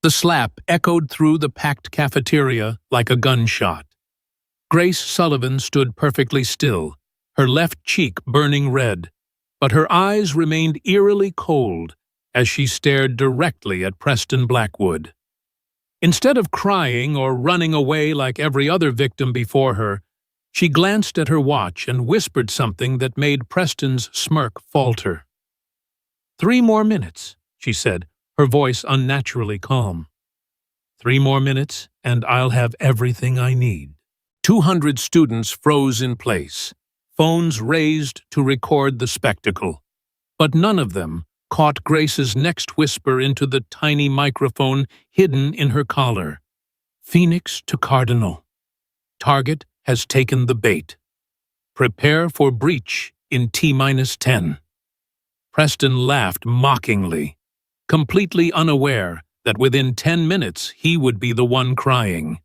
The slap echoed through the packed cafeteria like a gunshot. Grace Sullivan stood perfectly still, her left cheek burning red, but her eyes remained eerily cold as she stared directly at Preston Blackwood. Instead of crying or running away like every other victim before her, she glanced at her watch and whispered something that made Preston's smirk falter. 3 more minutes, she said, her voice unnaturally calm. 3 more minutes, and I'll have everything I need. 200 students froze in place, phones raised to record the spectacle. But none of them caught Grace's next whisper into the tiny microphone hidden in her collar. Phoenix to Cardinal. Target has taken the bait. Prepare for breach in T-10. Preston laughed mockingly, completely unaware that within 10 minutes he would be the one crying.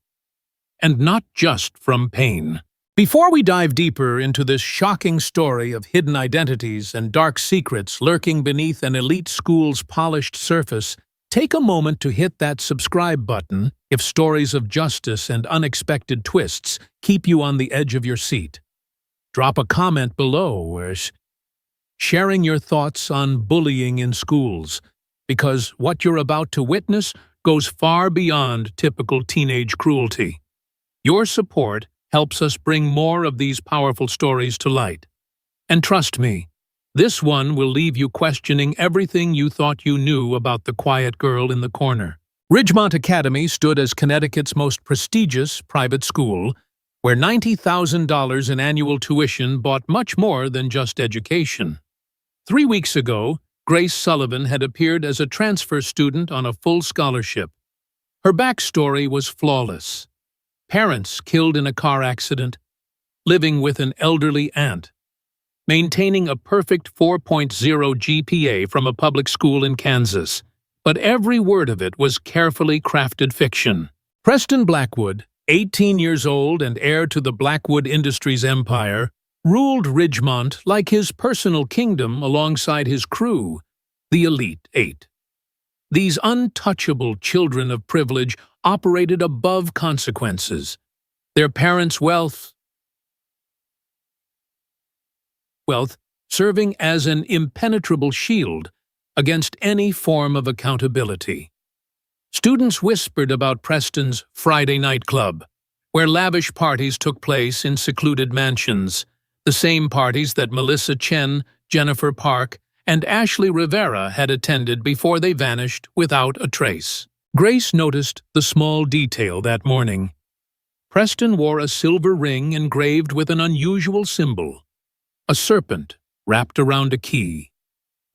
And not just from pain. Before we dive deeper into this shocking story of hidden identities and dark secrets lurking beneath an elite school's polished surface, take a moment to hit that subscribe button if stories of justice and unexpected twists keep you on the edge of your seat. Drop a comment below sharing your thoughts on bullying in schools, because what you're about to witness goes far beyond typical teenage cruelty. Your support helps us bring more of these powerful stories to light. And trust me, this one will leave you questioning everything you thought you knew about the quiet girl in the corner. Ridgemont Academy stood as Connecticut's most prestigious private school, where $90,000 in annual tuition bought much more than just education. 3 weeks ago, Grace Sullivan had appeared as a transfer student on a full scholarship. Her backstory was flawless. Parents killed in a car accident, living with an elderly aunt, maintaining a perfect 4.0 GPA from a public school in Kansas. But every word of it was carefully crafted fiction. Preston Blackwood, 18 years old and heir to the Blackwood Industries empire, ruled Ridgemont like his personal kingdom alongside his crew, the Elite Eight. These untouchable children of privilege operated above consequences. Their parents' wealth serving as an impenetrable shield against any form of accountability. Students whispered about Preston's Friday night club, where lavish parties took place in secluded mansions, the same parties that Melissa Chen, Jennifer Park, and Ashley Rivera had attended before they vanished without a trace. Grace noticed the small detail that morning. Preston wore a silver ring engraved with an unusual symbol, a serpent wrapped around a key.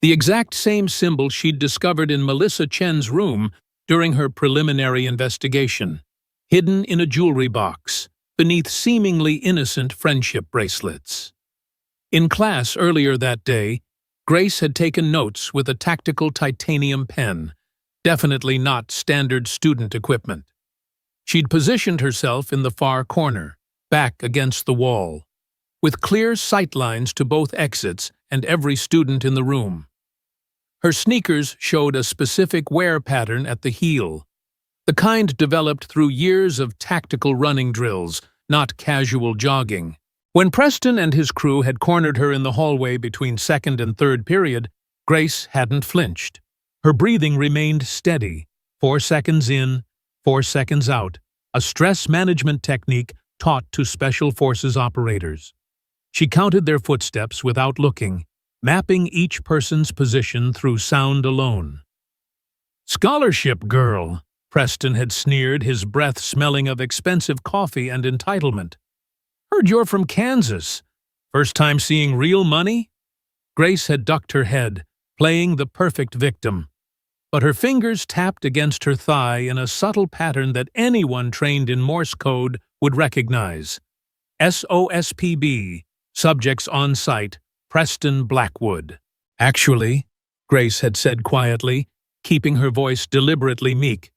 The exact same symbol she'd discovered in Melissa Chen's room during her preliminary investigation, hidden in a jewelry box beneath seemingly innocent friendship bracelets. In class earlier that day, Grace had taken notes with a tactical titanium pen, definitely not standard student equipment. She'd positioned herself in the far corner, back against the wall, with clear sightlines to both exits and every student in the room. Her sneakers showed a specific wear pattern at the heel, the kind developed through years of tactical running drills, not casual jogging. When Preston and his crew had cornered her in the hallway between second and third period, Grace hadn't flinched. Her breathing remained steady, 4 seconds in, 4 seconds out, a stress management technique taught to Special Forces operators. She counted their footsteps without looking, mapping each person's position through sound alone. "Scholarship girl," Preston had sneered, his breath smelling of expensive coffee and entitlement. "Heard you're from Kansas. First time seeing real money?" Grace had ducked her head, playing the perfect victim. But her fingers tapped against her thigh in a subtle pattern that anyone trained in Morse code would recognize. SOSPB, subjects on site, Preston Blackwood. "Actually," Grace had said quietly, keeping her voice deliberately meek,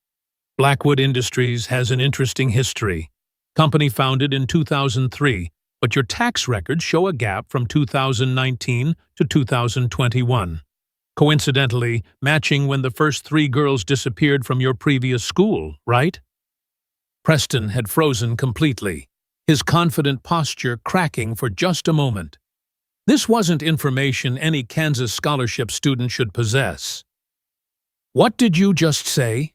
"Blackwood Industries has an interesting history. Company founded in 2003, but your tax records show a gap from 2019 to 2021. coincidentally matching when the first 3 girls disappeared from your previous school, right? Preston had frozen completely, his confident posture cracking for just a moment. This wasn't information any Kansas scholarship student should possess. "What did you just say?"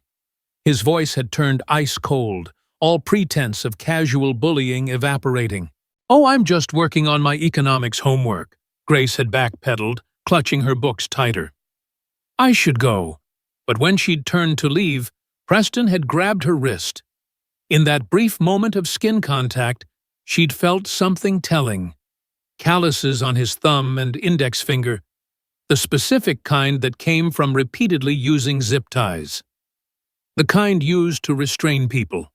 His voice had turned ice-cold, all pretense of casual bullying evaporating. "Oh, I'm just working on my economics homework," Grace had backpedaled, clutching her books tighter. "I should go." But when she'd turned to leave, Preston had grabbed her wrist. In that brief moment of skin contact, she'd felt something telling. Calluses on his thumb and index finger, the specific kind that came from repeatedly using zip ties. The kind used to restrain people.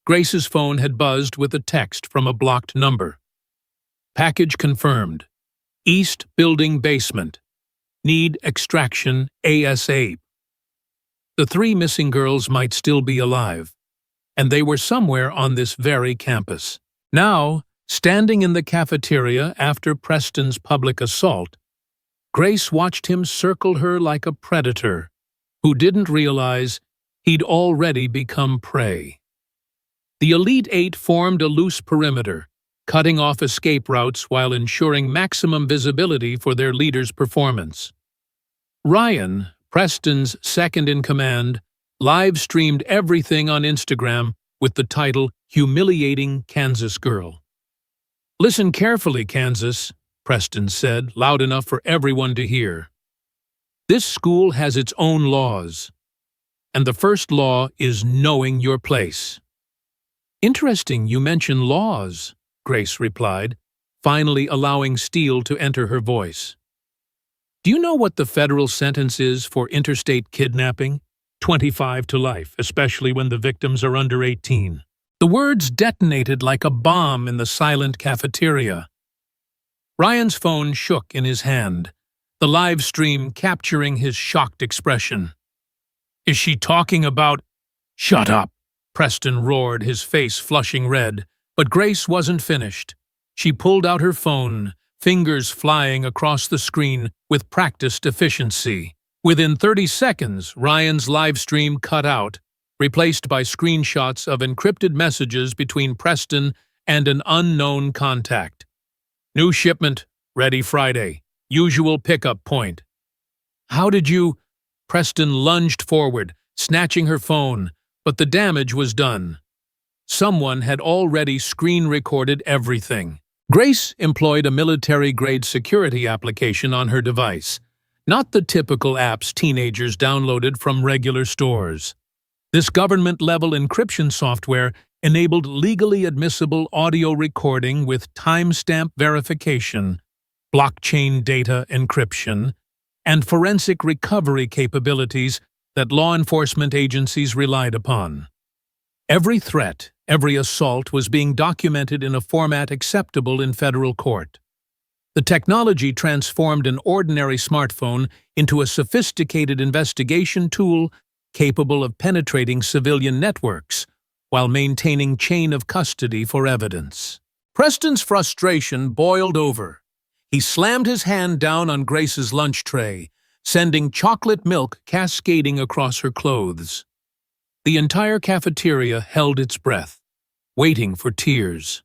Grace's phone had buzzed with a text from a blocked number. "Package confirmed. East Building Basement. Need extraction ASAP." The 3 missing girls might still be alive, and they were somewhere on this very campus. Now, standing in the cafeteria after Preston's public assault, Grace watched him circle her like a predator who didn't realize he'd already become prey. The Elite 8 formed a loose perimeter, cutting off escape routes while ensuring maximum visibility for their leader's performance. Ryan, Preston's second-in-command, live-streamed everything on Instagram with the title "Humiliating Kansas Girl." "Listen carefully, Kansas," Preston said, loud enough for everyone to hear. "This school has its own laws, and the first law is knowing your place." "Interesting you mention laws," Grace replied, finally allowing steel to enter her voice. "Do you know what the federal sentence is for interstate kidnapping? 25 to life, especially when the victims are under 18. The words detonated like a bomb in the silent cafeteria. Ryan's phone shook in his hand, the live stream capturing his shocked expression. "Is she talking about—" "Shut up!" Preston roared, his face flushing red, but Grace wasn't finished. She pulled out her phone, fingers flying across the screen with practiced efficiency. Within 30 seconds, Ryan's live stream cut out, replaced by screenshots of encrypted messages between Preston and an unknown contact. "New shipment, ready Friday. Usual pickup point." "How did you—" Preston lunged forward, snatching her phone, but the damage was done. Someone had already screen-recorded everything. Grace employed a military-grade security application on her device, not the typical apps teenagers downloaded from regular stores. This government-level encryption software enabled legally admissible audio recording with timestamp verification, blockchain data encryption, and forensic recovery capabilities that law enforcement agencies relied upon. Every threat, every assault was being documented in a format acceptable in federal court. The technology transformed an ordinary smartphone into a sophisticated investigation tool capable of penetrating civilian networks while maintaining chain of custody for evidence. Preston's frustration boiled over. He slammed his hand down on Grace's lunch tray, sending chocolate milk cascading across her clothes. The entire cafeteria held its breath, waiting for tears,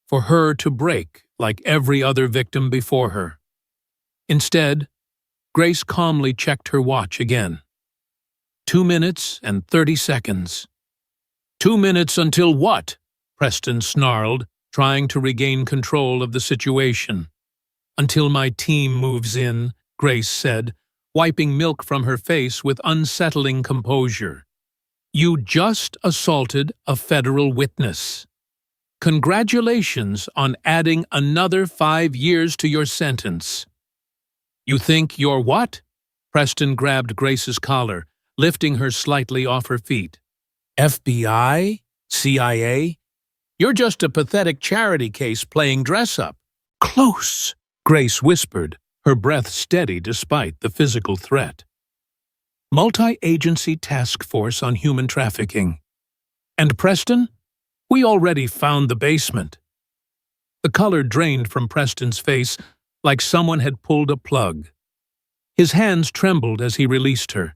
for her to break like every other victim before her. Instead, Grace calmly checked her watch again. 2 minutes and 30 seconds. 2 minutes until what? Preston snarled, trying to regain control of the situation. Until my team moves in, Grace said, wiping milk from her face with unsettling composure. You just assaulted a federal witness. Congratulations on adding another 5 years to your sentence. You think you're what? Preston grabbed Grace's collar, lifting her slightly off her feet. FBI? CIA? You're just a pathetic charity case playing dress-up. Close, Grace whispered, her breath steady despite the physical threat. Multi-agency task force on human trafficking. And Preston? We already found the basement. The color drained from Preston's face like someone had pulled a plug. His hands trembled as he released her,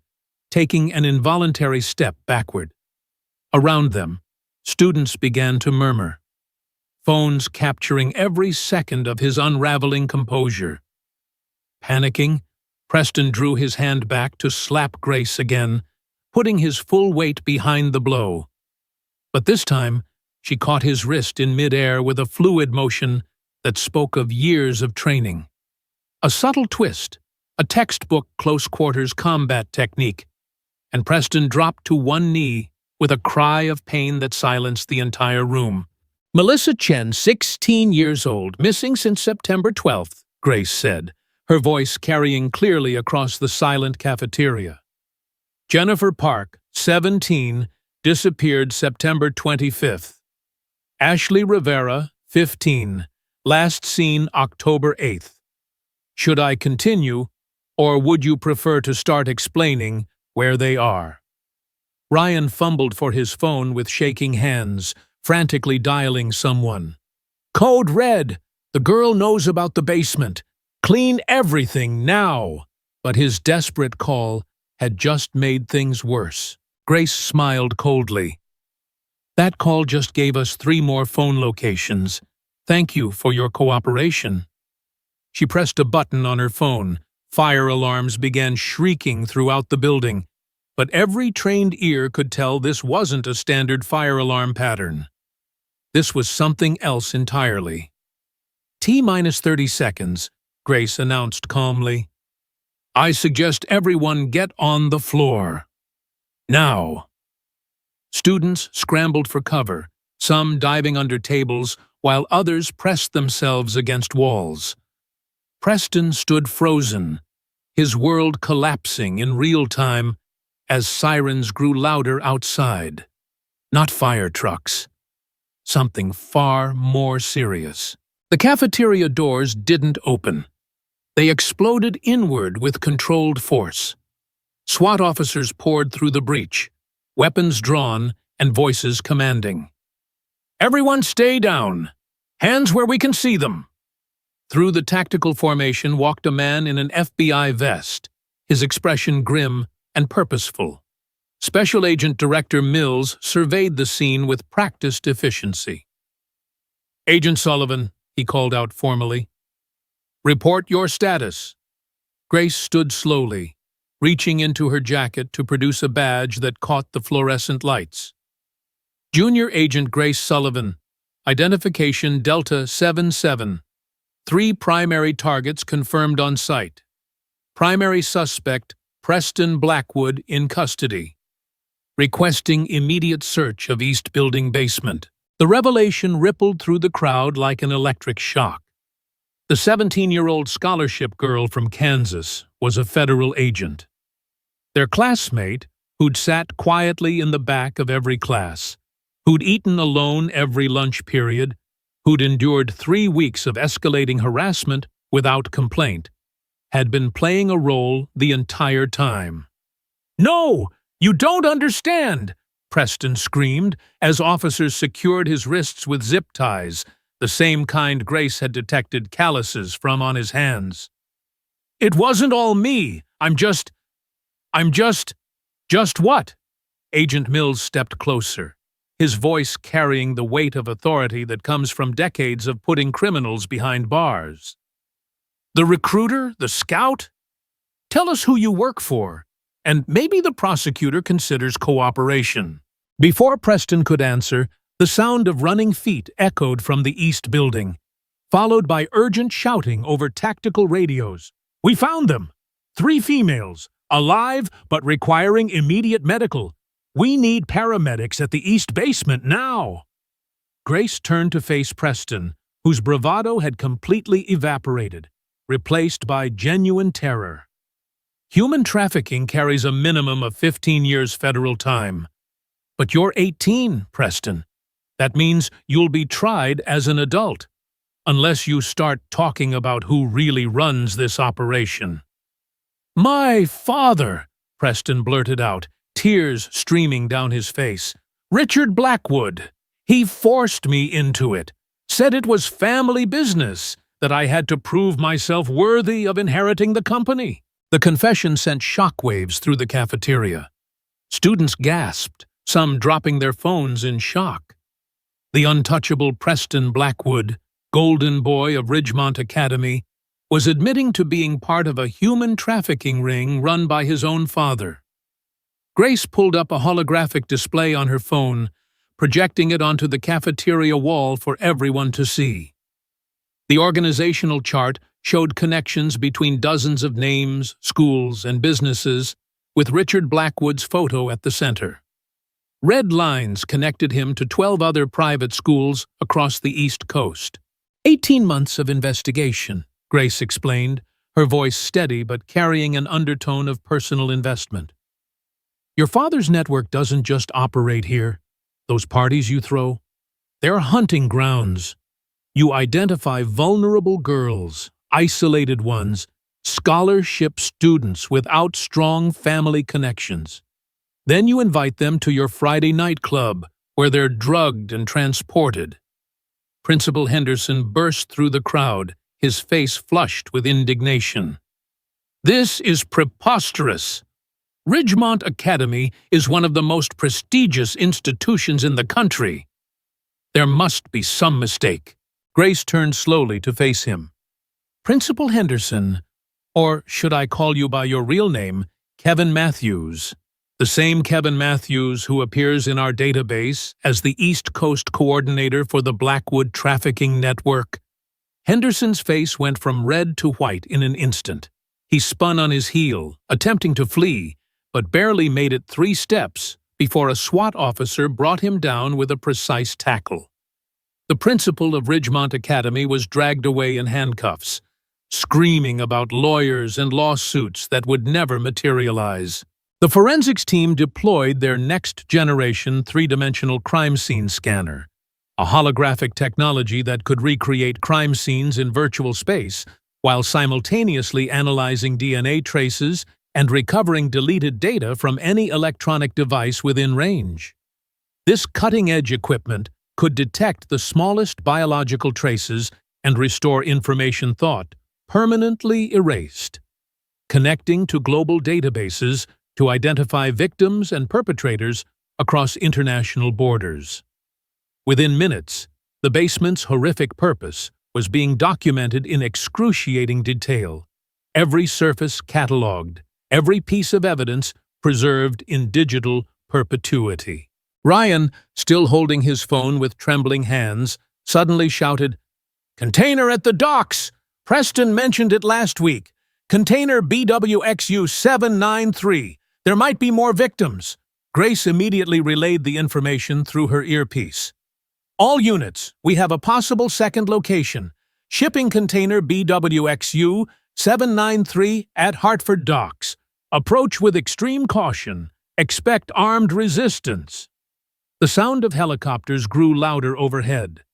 taking an involuntary step backward. Around them, students began to murmur, phones capturing every second of his unraveling composure. Panicking, Preston drew his hand back to slap Grace again, putting his full weight behind the blow. But this time, she caught his wrist in midair with a fluid motion that spoke of years of training. A subtle twist, a textbook close-quarters combat technique, and Preston dropped to one knee with a cry of pain that silenced the entire room. "Melissa Chen, 16 years old, missing since September 12th, Grace said, her voice carrying clearly across the silent cafeteria. Jennifer Park, 17, disappeared September 25th. Ashley Rivera, 15, last seen October 8th. Should I continue, or would you prefer to start explaining where they are?" Ryan fumbled for his phone with shaking hands, frantically dialing someone. "Code Red! The girl knows about the basement. Clean everything now!" But his desperate call had just made things worse. Grace smiled coldly. "That call just gave us 3 more phone locations. Thank you for your cooperation." She pressed a button on her phone. Fire alarms began shrieking throughout the building, but every trained ear could tell this wasn't a standard fire alarm pattern. This was something else entirely. T-minus 30 seconds, Grace announced calmly. "I suggest everyone get on the floor. Now." Students scrambled for cover, some diving under tables, while others pressed themselves against walls. Preston stood frozen, his world collapsing in real time as sirens grew louder outside. Not fire trucks. Something far more serious. The cafeteria doors didn't open. They exploded inward with controlled force. SWAT officers poured through the breach, weapons drawn and voices commanding. "Everyone stay down! Hands where we can see them!" Through the tactical formation walked a man in an FBI vest, his expression grim and purposeful. Special Agent Director Mills surveyed the scene with practiced efficiency. "Agent Sullivan," he called out formally. "Report your status." Grace stood slowly, reaching into her jacket to produce a badge that caught the fluorescent lights. "Junior Agent Grace Sullivan, identification Delta 77. 3 primary targets confirmed on site. Primary suspect Preston Blackwood in custody. Requesting immediate search of East Building basement." The revelation rippled through the crowd like an electric shock. The 17-year-old scholarship girl from Kansas was a federal agent. Their classmate, who'd sat quietly in the back of every class, who'd eaten alone every lunch period, who'd endured 3 weeks of escalating harassment without complaint, had been playing a role the entire time. "No! You don't understand!" Preston screamed as officers secured his wrists with zip ties, the same kind Grace had detected calluses from on his hands. "It wasn't all me. I'm just what?" Agent Mills stepped closer, his voice carrying the weight of authority that comes from decades of putting criminals behind bars. "The recruiter? The scout? Tell us who you work for, and maybe the prosecutor considers cooperation." Before Preston could answer, the sound of running feet echoed from the East Building, followed by urgent shouting over tactical radios. "We found them! 3 females, alive but requiring immediate medical. We need paramedics at the East basement now!" Grace turned to face Preston, whose bravado had completely evaporated, replaced by genuine terror. "Human trafficking carries a minimum of 15 years federal time. But you're 18, Preston. That means you'll be tried as an adult, unless you start talking about who really runs this operation." "My father," Preston blurted out, tears streaming down his face. "Richard Blackwood. He forced me into it, said it was family business, that I had to prove myself worthy of inheriting the company." The confession sent shockwaves through the cafeteria. Students gasped, some dropping their phones in shock. The untouchable Preston Blackwood, golden boy of Ridgemont Academy, was admitting to being part of a human trafficking ring run by his own father. Grace pulled up a holographic display on her phone, projecting it onto the cafeteria wall for everyone to see. The organizational chart showed connections between dozens of names, schools, and businesses, with Richard Blackwood's photo at the center. Red lines connected him to 12 other private schools across the East Coast. 18 months of investigation, Grace explained, her voice steady but carrying an undertone of personal investment. Your father's network doesn't just operate here. Those parties you throw, they're hunting grounds. You identify vulnerable girls, isolated ones, scholarship students without strong family connections. Then you invite them to your Friday night club, where they're drugged and transported. Principal Henderson burst through the crowd, his face flushed with indignation. This is preposterous. Ridgemont Academy is one of the most prestigious institutions in the country. There must be some mistake. Grace turned slowly to face him. Principal Henderson, or should I call you by your real name, Kevin Matthews, the same Kevin Matthews who appears in our database as the East Coast coordinator for the Blackwood trafficking network. Henderson's face went from red to white in an instant. He spun on his heel, attempting to flee, but barely made it 3 steps before a SWAT officer brought him down with a precise tackle. The principal of Ridgemont Academy was dragged away in handcuffs, screaming about lawyers and lawsuits that would never materialize. The forensics team deployed their next-generation 3-dimensional crime scene scanner, a holographic technology that could recreate crime scenes in virtual space while simultaneously analyzing DNA traces and recovering deleted data from any electronic device within range. This cutting-edge equipment could detect the smallest biological traces and restore information thought permanently erased, connecting to global databases to identify victims and perpetrators across international borders. Within minutes, the basement's horrific purpose was being documented in excruciating detail, every surface catalogued, every piece of evidence preserved in digital perpetuity. Ryan, still holding his phone with trembling hands, suddenly shouted, "Container at the docks! Preston mentioned it last week. Container BWXU 793. There might be more victims." Grace immediately relayed the information through her earpiece. "All units, we have a possible second location. Shipping container BWXU 793 at Hartford Docks. Approach with extreme caution. Expect armed resistance." The sound of helicopters grew louder overhead.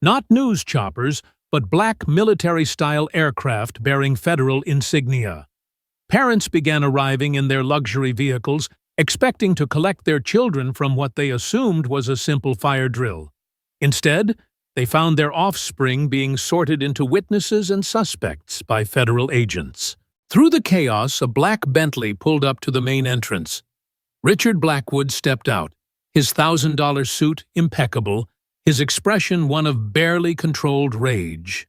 Not news choppers, but black military-style aircraft bearing federal insignia. Parents began arriving in their luxury vehicles, expecting to collect their children from what they assumed was a simple fire drill. Instead, they found their offspring being sorted into witnesses and suspects by federal agents. Through the chaos, a black Bentley pulled up to the main entrance. Richard Blackwood stepped out, his $1,000 suit impeccable, his expression one of barely controlled rage.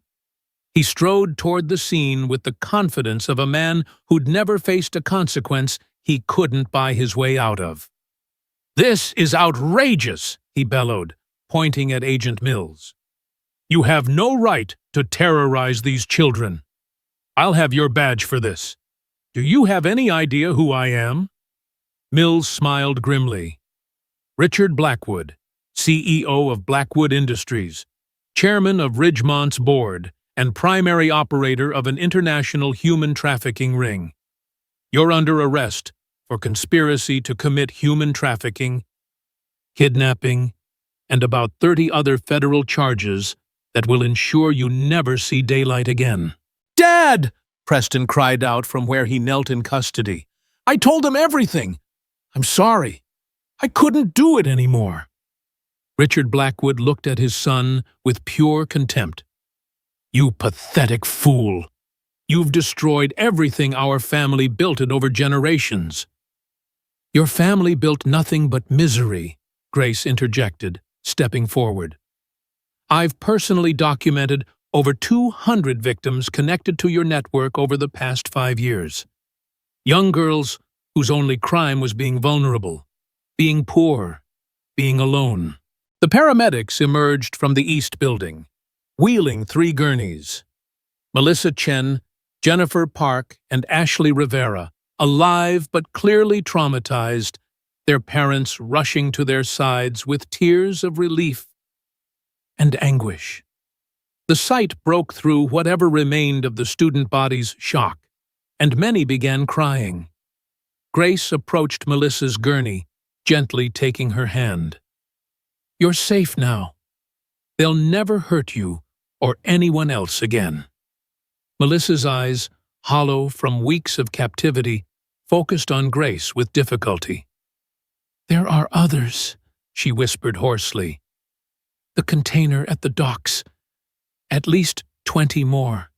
He strode toward the scene with the confidence of a man who'd never faced a consequence he couldn't buy his way out of. "This is outrageous," he bellowed, pointing at Agent Mills. "You have no right to terrorize these children. I'll have your badge for this. Do you have any idea who I am?" Mills smiled grimly. "Richard Blackwood, CEO of Blackwood Industries, chairman of Ridgemont's board, and primary operator of an international human trafficking ring. You're under arrest for conspiracy to commit human trafficking, kidnapping, and about 30 other federal charges that will ensure you never see daylight again." "Dad!" Preston cried out from where he knelt in custody. "I told him everything. I'm sorry. I couldn't do it anymore." Richard Blackwood looked at his son with pure contempt. "You pathetic fool. You've destroyed everything our family built it over generations." "Your family built nothing but misery," Grace interjected, stepping forward. "I've personally documented over 200 victims connected to your network over the past 5 years. Young girls whose only crime was being vulnerable, being poor, being alone." The paramedics emerged from the East Building, wheeling 3 gurneys. Melissa Chen, Jennifer Park, and Ashley Rivera, alive but clearly traumatized, their parents rushing to their sides with tears of relief and anguish. The sight broke through whatever remained of the student body's shock, and many began crying. Grace approached Melissa's gurney, gently taking her hand. "You're safe now. They'll never hurt you or anyone else again." Melissa's eyes, hollow from weeks of captivity, focused on Grace with difficulty. "There are others," she whispered hoarsely. "The container at the docks. At least 20 more.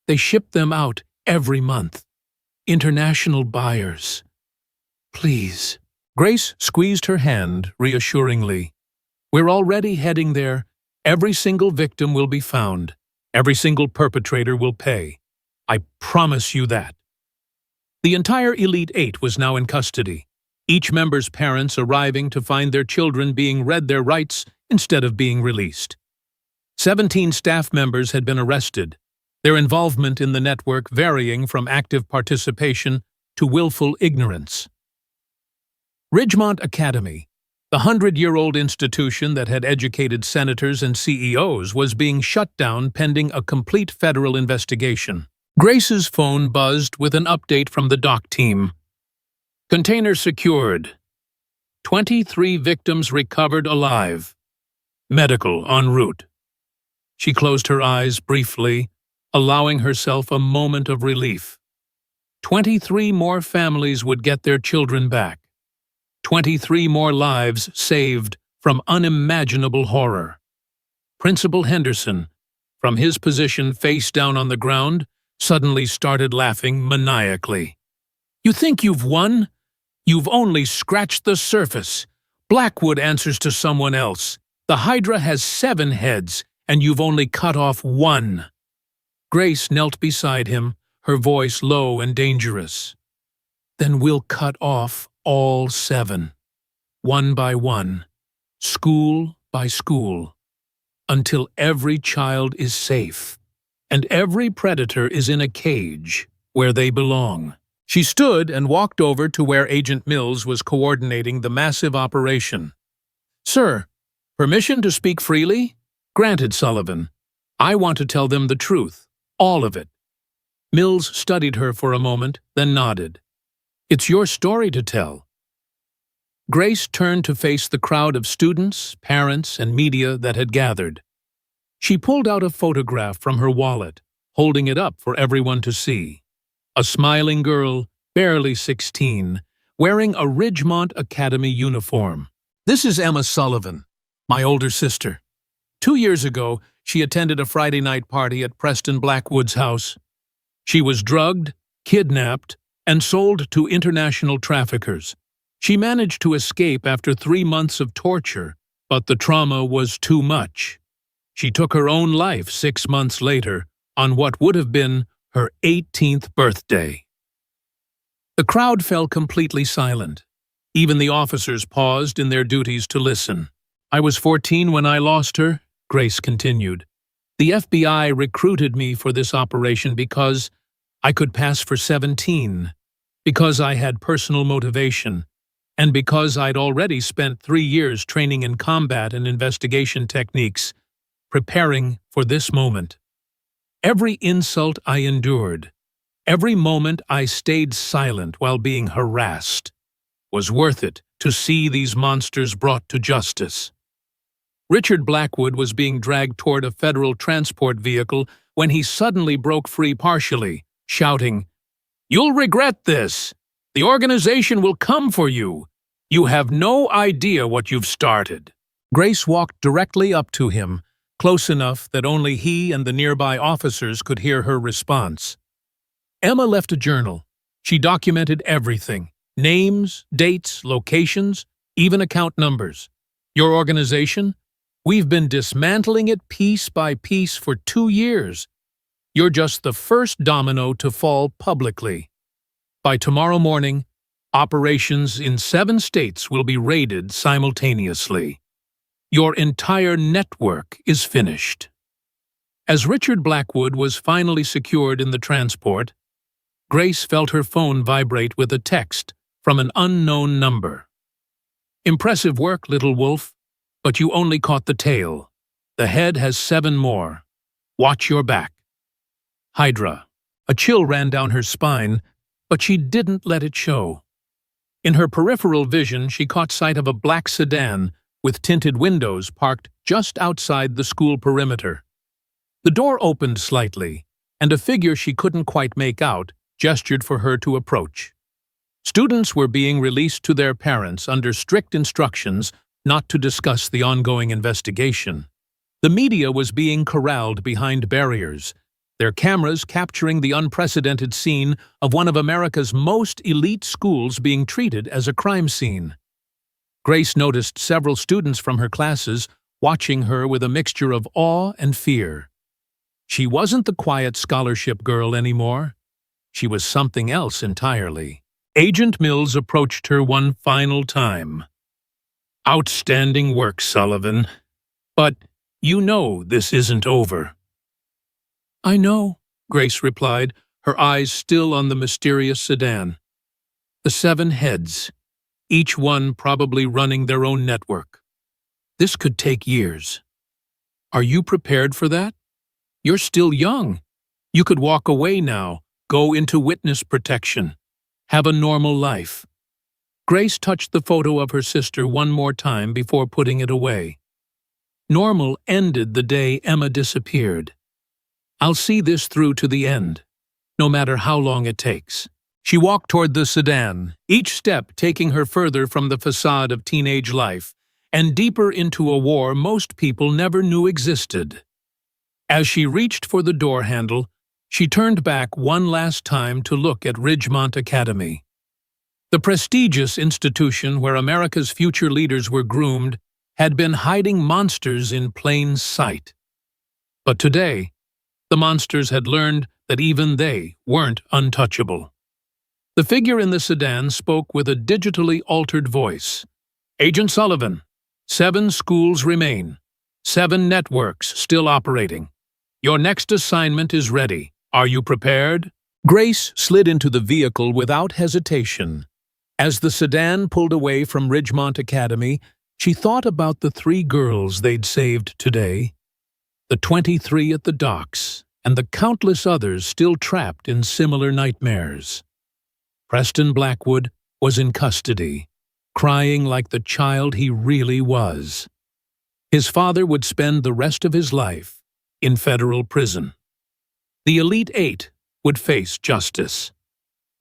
They ship them out every month. International buyers. Please." Grace squeezed her hand reassuringly. "We're already heading there. Every single victim will be found. Every single perpetrator will pay. I promise you that." The entire Elite 8 was now in custody, each member's parents arriving to find their children being read their rights instead of being released. 17 staff members had been arrested, their involvement in the network varying from active participation to willful ignorance. Ridgemont Academy, the 100-year-old institution that had educated senators and CEOs, was being shut down pending a complete federal investigation. Grace's phone buzzed with an update from the dock team. "Container secured. 23 victims recovered alive. Medical en route." She closed her eyes briefly, allowing herself a moment of relief. 23 more families would get their children back. 23 more lives saved from unimaginable horror. Principal Henderson, from his position face down on the ground, suddenly started laughing maniacally. "You think you've won? You've only scratched the surface. Blackwood answers to someone else. The Hydra has 7 heads, and you've only cut off 1. Grace knelt beside him, her voice low and dangerous. "Then we'll cut off all 7, one by one, school by school, until every child is safe, and every predator is in a cage where they belong." She stood and walked over to where Agent Mills was coordinating the massive operation. "Sir, permission to speak freely?" "Granted, Sullivan. I want to tell them the truth, all of it." Mills studied her for a moment, then nodded. "It's your story to tell." Grace turned to face the crowd of students, parents, and media that had gathered. She pulled out a photograph from her wallet, holding it up for everyone to see. A smiling girl, barely 16, wearing a Ridgemont Academy uniform. "This is Emma Sullivan, my older sister. 2 years ago, she attended a Friday night party at Preston Blackwood's house. She was drugged, kidnapped, and sold to international traffickers. She managed to escape after 3 months of torture, but the trauma was too much. She took her own life 6 months later, on what would have been her 18th birthday." The crowd fell completely silent. Even the officers paused in their duties to listen. "I was 14 when I lost her," Grace continued. "The FBI recruited me for this operation because I could pass for 17, because I had personal motivation, and because I'd already spent 3 years training in combat and investigation techniques, preparing for this moment. Every insult I endured, every moment I stayed silent while being harassed, was worth it to see these monsters brought to justice." Richard Blackwood was being dragged toward a federal transport vehicle when he suddenly broke free partially, shouting, "You'll regret this! The organization will come for you! You have no idea what you've started!" Grace walked directly up to him, close enough that only he and the nearby officers could hear her response. Emma left a journal. She documented everything: names, dates, locations, even account numbers. Your organization? We've been dismantling it piece by piece for 2 years. You're just the first domino to fall publicly. By tomorrow morning, operations in 7 states will be raided simultaneously. Your entire network is finished. As Richard Blackwood was finally secured in the transport, Grace felt her phone vibrate with a text from an unknown number. Impressive work, little wolf, but you only caught the tail. The head has 7 more. Watch your back. Hydra. A chill ran down her spine, but she didn't let it show. In her peripheral vision, she caught sight of a black sedan with tinted windows parked just outside the school perimeter. The door opened slightly, and a figure she couldn't quite make out gestured for her to approach. Students were being released to their parents under strict instructions not to discuss the ongoing investigation. The media was being corralled behind barriers, their cameras capturing the unprecedented scene of one of America's most elite schools being treated as a crime scene. Grace noticed several students from her classes watching her with a mixture of awe and fear. She wasn't the quiet scholarship girl anymore. She was something else entirely. Agent Mills approached her one final time. "Outstanding work, Sullivan. But you know this isn't over." "I know," Grace replied, her eyes still on the mysterious sedan. The 7 heads, each one probably running their own network. This could take years. Are you prepared for that? You're still young. You could walk away now, go into witness protection, have a normal life. Grace touched the photo of her sister one more time before putting it away. Normal ended the day Emma disappeared. I'll see this through to the end, no matter how long it takes. She walked toward the sedan, each step taking her further from the facade of teenage life and deeper into a war most people never knew existed. As she reached for the door handle, she turned back one last time to look at Ridgemont Academy. The prestigious institution where America's future leaders were groomed had been hiding monsters in plain sight. But today, the monsters had learned that even they weren't untouchable. The figure in the sedan spoke with a digitally altered voice. "Agent Sullivan, 7 schools remain. 7 networks still operating. Your next assignment is ready. Are you prepared?" Grace slid into the vehicle without hesitation. As the sedan pulled away from Ridgemont Academy, she thought about the 3 girls they'd saved today, the 23 at the docks, and the countless others still trapped in similar nightmares. Preston Blackwood was in custody, crying like the child he really was. His father would spend the rest of his life in federal prison. The Elite 8 would face justice.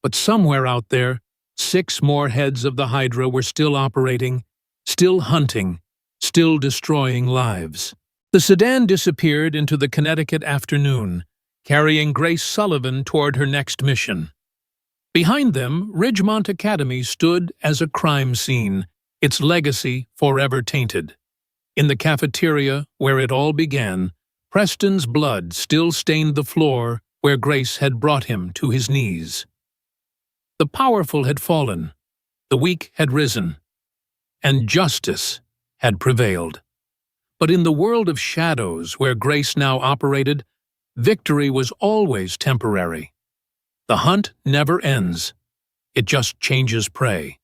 But somewhere out there, 6 more heads of the Hydra were still operating, still hunting, still destroying lives. The sedan disappeared into the Connecticut afternoon, carrying Grace Sullivan toward her next mission. Behind them, Ridgemont Academy stood as a crime scene, its legacy forever tainted. In the cafeteria where it all began, Preston's blood still stained the floor where Grace had brought him to his knees. The powerful had fallen, the weak had risen, and justice had prevailed. But in the world of shadows where Grace now operated, victory was always temporary. The hunt never ends. It just changes prey.